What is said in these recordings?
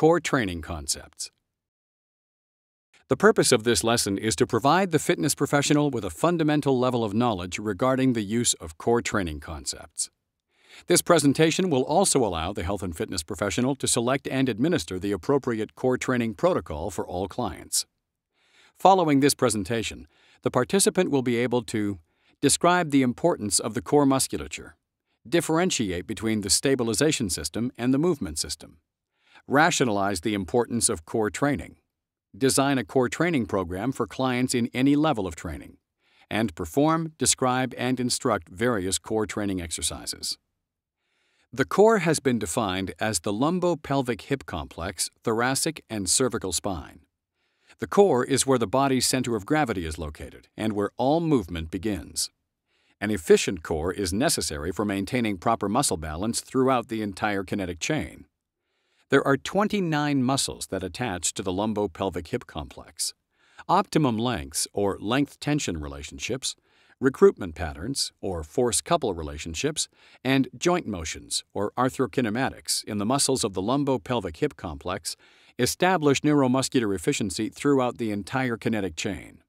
Core training concepts. The purpose of this lesson is to provide the fitness professional with a fundamental level of knowledge regarding the use of core training concepts. This presentation will also allow the health and fitness professional to select and administer the appropriate core training protocol for all clients. Following this presentation, the participant will be able to describe the importance of the core musculature, differentiate between the stabilization system and the movement system, rationalize the importance of core training, design a core training program for clients in any level of training, and perform, describe, and instruct various core training exercises. The core has been defined as the lumbo-pelvic hip complex, thoracic, and cervical spine. The core is where the body's center of gravity is located and where all movement begins. An efficient core is necessary for maintaining proper muscle balance throughout the entire kinetic chain. There are 29 muscles that attach to the lumbo-pelvic hip complex. Optimum lengths, or length-tension relationships, recruitment patterns, or force-couple relationships, and joint motions, or arthrokinematics, in the muscles of the lumbo-pelvic hip complex establish neuromuscular efficiency throughout the entire kinetic chain.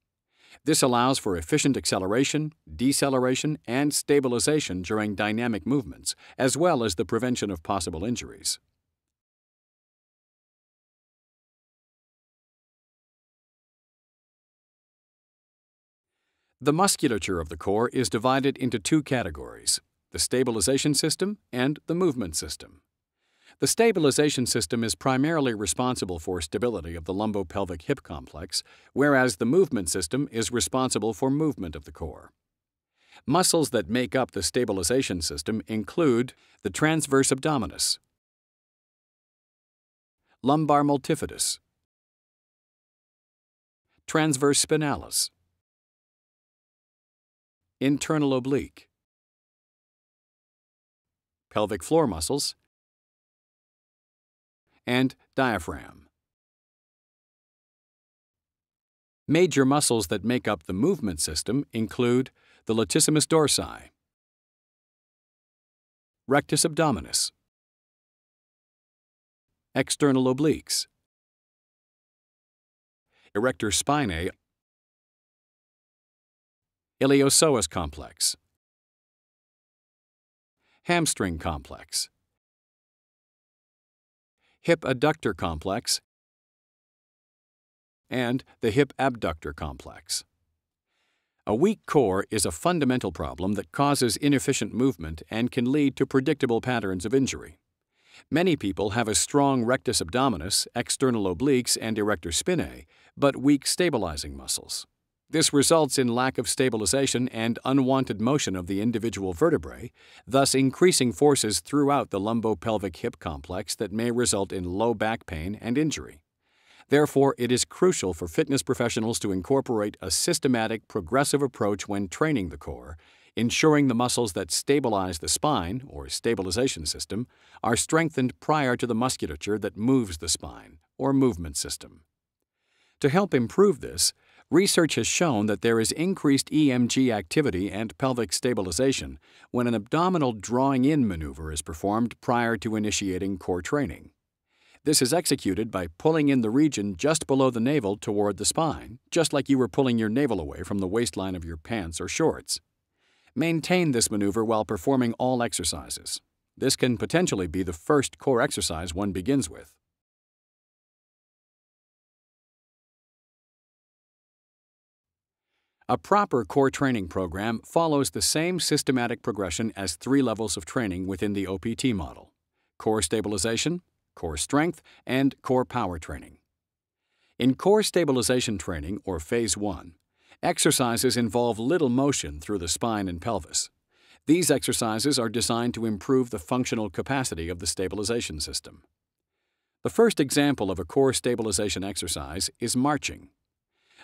This allows for efficient acceleration, deceleration, and stabilization during dynamic movements, as well as the prevention of possible injuries. The musculature of the core is divided into two categories: the stabilization system and the movement system. The stabilization system is primarily responsible for stability of the lumbo-pelvic hip complex, whereas the movement system is responsible for movement of the core. Muscles that make up the stabilization system include the transverse abdominis, lumbar multifidus, transverse spinalis, internal oblique, pelvic floor muscles, and diaphragm. Major muscles that make up the movement system include the latissimus dorsi, rectus abdominis, external obliques, erector spinae, iliopsoas complex, hamstring complex, hip adductor complex, and the hip abductor complex. A weak core is a fundamental problem that causes inefficient movement and can lead to predictable patterns of injury. Many people have a strong rectus abdominis, external obliques, and erector spinae, but weak stabilizing muscles. This results in lack of stabilization and unwanted motion of the individual vertebrae, thus increasing forces throughout the lumbo-pelvic hip complex that may result in low back pain and injury. Therefore, it is crucial for fitness professionals to incorporate a systematic, progressive approach when training the core, ensuring the muscles that stabilize the spine, or stabilization system, are strengthened prior to the musculature that moves the spine, or movement system. To help improve this, research has shown that there is increased EMG activity and pelvic stabilization when an abdominal drawing-in maneuver is performed prior to initiating core training. This is executed by pulling in the region just below the navel toward the spine, just like you were pulling your navel away from the waistline of your pants or shorts. Maintain this maneuver while performing all exercises. This can potentially be the first core exercise one begins with. A proper core training program follows the same systematic progression as 3 levels of training within the OPT model: core stabilization, core strength, and core power training. In core stabilization training, or Phase 1, exercises involve little motion through the spine and pelvis. These exercises are designed to improve the functional capacity of the stabilization system. The first example of a core stabilization exercise is marching.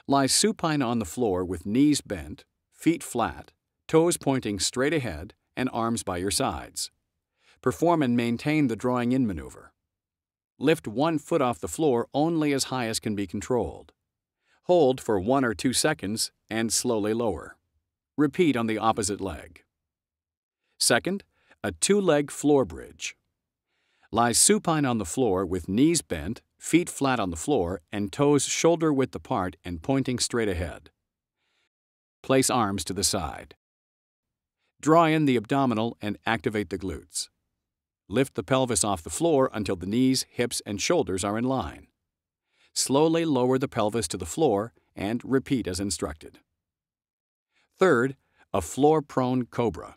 Lie supine on the floor with knees bent, feet flat, toes pointing straight ahead, and arms by your sides. Perform and maintain the drawing-in maneuver. Lift one foot off the floor only as high as can be controlled. Hold for 1 or 2 seconds and slowly lower. Repeat on the opposite leg. Second, a 2-leg floor bridge. Lie supine on the floor with knees bent, feet flat on the floor, and toes shoulder-width apart and pointing straight ahead. Place arms to the side. Draw in the abdominal and activate the glutes. Lift the pelvis off the floor until the knees, hips, and shoulders are in line. Slowly lower the pelvis to the floor and repeat as instructed. Third, a floor-prone cobra.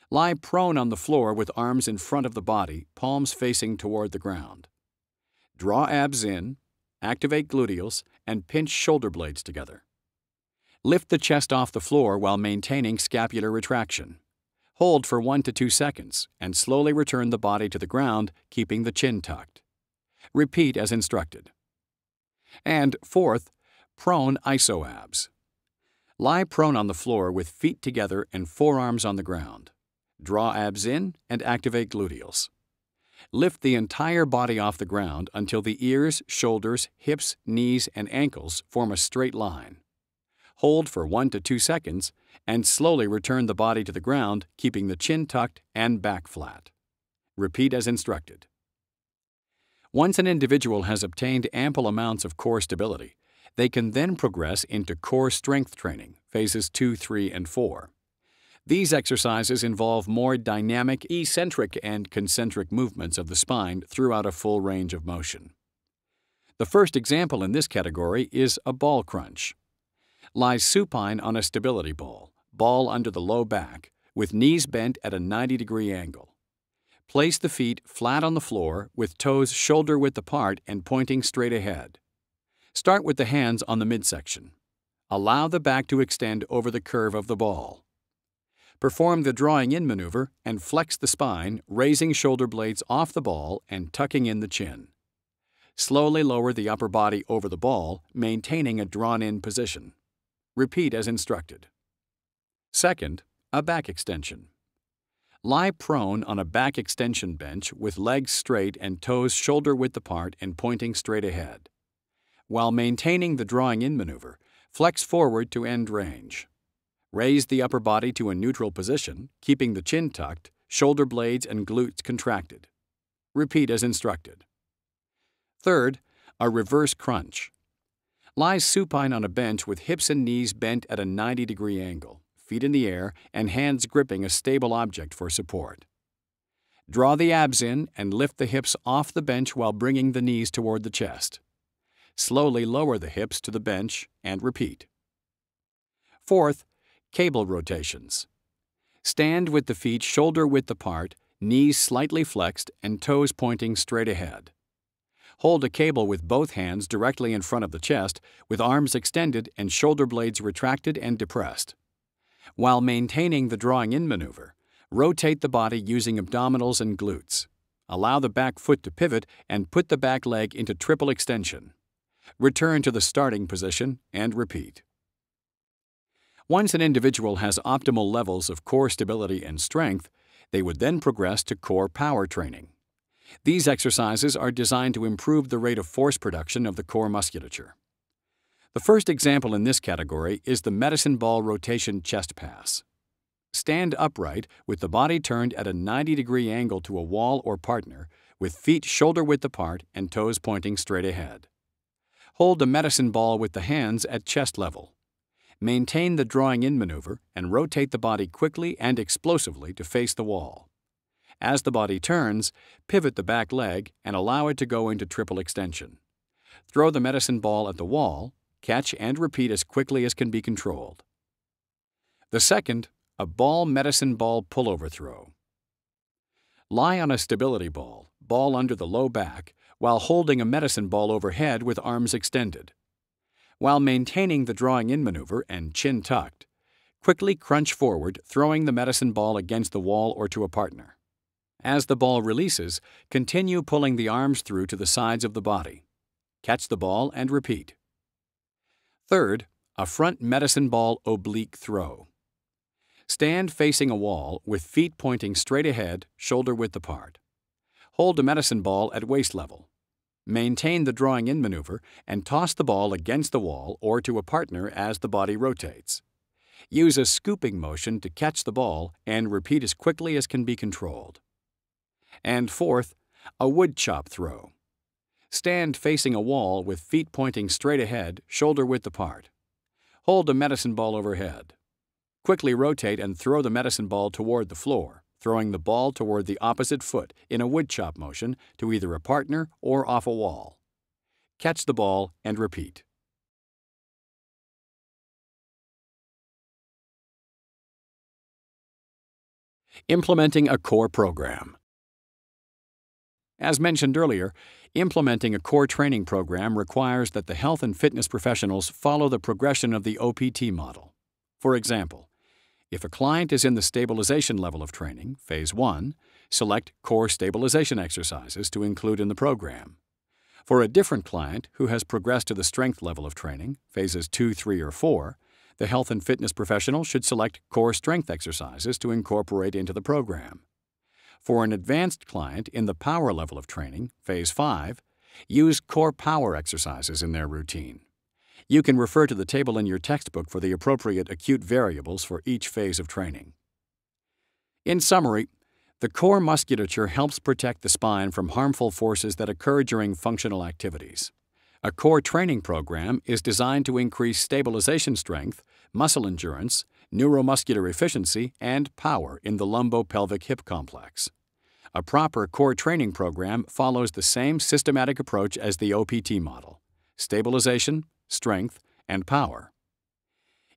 Lie prone on the floor with arms in front of the body, palms facing toward the ground. Draw abs in, activate gluteals, and pinch shoulder blades together. Lift the chest off the floor while maintaining scapular retraction. Hold for 1 to 2 seconds and slowly return the body to the ground, keeping the chin tucked. Repeat as instructed. And fourth, prone iso-abs. Lie prone on the floor with feet together and forearms on the ground. Draw abs in and activate gluteals. Lift the entire body off the ground until the ears, shoulders, hips, knees, and ankles form a straight line. Hold for 1 to 2 seconds and slowly return the body to the ground, keeping the chin tucked and back flat. Repeat as instructed. Once an individual has obtained ample amounts of core stability, they can then progress into core strength training, phases 2, 3, and 4. These exercises involve more dynamic, eccentric, and concentric movements of the spine throughout a full range of motion. The first example in this category is a ball crunch. Lie supine on a stability ball, ball under the low back, with knees bent at a 90-degree angle. Place the feet flat on the floor with toes shoulder-width apart and pointing straight ahead. Start with the hands on the midsection. Allow the back to extend over the curve of the ball. Perform the drawing in maneuver and flex the spine, raising shoulder blades off the ball and tucking in the chin. Slowly lower the upper body over the ball, maintaining a drawn-in position. Repeat as instructed. Second, a back extension. Lie prone on a back extension bench with legs straight and toes shoulder-width apart and pointing straight ahead. While maintaining the drawing-in maneuver, flex forward to end range. Raise the upper body to a neutral position, keeping the chin tucked, shoulder blades and glutes contracted. Repeat as instructed. Third, a reverse crunch. Lie supine on a bench with hips and knees bent at a 90-degree angle, feet in the air, and hands gripping a stable object for support. Draw the abs in and lift the hips off the bench while bringing the knees toward the chest. Slowly lower the hips to the bench and repeat. Fourth, cable rotations. Stand with the feet shoulder-width apart, knees slightly flexed, and toes pointing straight ahead. Hold a cable with both hands directly in front of the chest, with arms extended and shoulder blades retracted and depressed. While maintaining the drawing-in maneuver, rotate the body using abdominals and glutes. Allow the back foot to pivot and put the back leg into triple extension. Return to the starting position and repeat. Once an individual has optimal levels of core stability and strength, they would then progress to core power training. These exercises are designed to improve the rate of force production of the core musculature. The first example in this category is the medicine ball rotation chest pass. Stand upright with the body turned at a 90-degree angle to a wall or partner, with feet shoulder-width apart and toes pointing straight ahead. Hold the medicine ball with the hands at chest level. Maintain the drawing-in maneuver and rotate the body quickly and explosively to face the wall. As the body turns, pivot the back leg and allow it to go into triple extension. Throw the medicine ball at the wall, catch and repeat as quickly as can be controlled. The second, a ball medicine ball pullover throw. Lie on a stability ball, ball under the low back, while holding a medicine ball overhead with arms extended. While maintaining the drawing-in maneuver and chin tucked, quickly crunch forward, throwing the medicine ball against the wall or to a partner. As the ball releases, continue pulling the arms through to the sides of the body. Catch the ball and repeat. Third, a front medicine ball oblique throw. Stand facing a wall with feet pointing straight ahead, shoulder-width apart. Hold the medicine ball at waist level. Maintain the drawing-in maneuver and toss the ball against the wall or to a partner as the body rotates. Use a scooping motion to catch the ball and repeat as quickly as can be controlled. And fourth, a wood chop throw. Stand facing a wall with feet pointing straight ahead, shoulder width apart. Hold a medicine ball overhead. Quickly rotate and throw the medicine ball toward the floor, throwing the ball toward the opposite foot in a wood chop motion to either a partner or off a wall. Catch the ball and repeat. Implementing a core program. As mentioned earlier, implementing a core training program requires that the health and fitness professionals follow the progression of the OPT model. For example, if a client is in the stabilization level of training, Phase 1, select core stabilization exercises to include in the program. For a different client who has progressed to the strength level of training, Phases 2, 3, or 4, the health and fitness professional should select core strength exercises to incorporate into the program. For an advanced client in the power level of training, Phase 5, use core power exercises in their routine. You can refer to the table in your textbook for the appropriate acute variables for each phase of training. In summary, the core musculature helps protect the spine from harmful forces that occur during functional activities. A core training program is designed to increase stabilization strength, muscle endurance, neuromuscular efficiency, and power in the lumbo-pelvic hip complex. A proper core training program follows the same systematic approach as the OPT model: stabilization, strength, and power.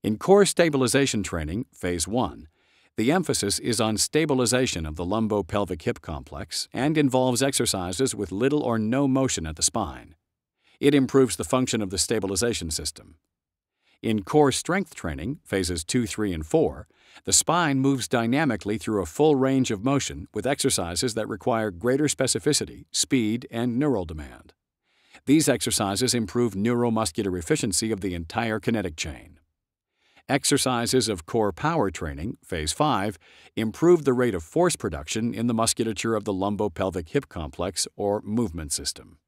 In core stabilization training, Phase 1, the emphasis is on stabilization of the lumbo-pelvic hip complex and involves exercises with little or no motion at the spine. It improves the function of the stabilization system. In core strength training, Phases 2, 3, and 4, the spine moves dynamically through a full range of motion with exercises that require greater specificity, speed, and neural demand. These exercises improve neuromuscular efficiency of the entire kinetic chain. Exercises of core power training, Phase 5, improve the rate of force production in the musculature of the lumbo-pelvic hip complex or movement system.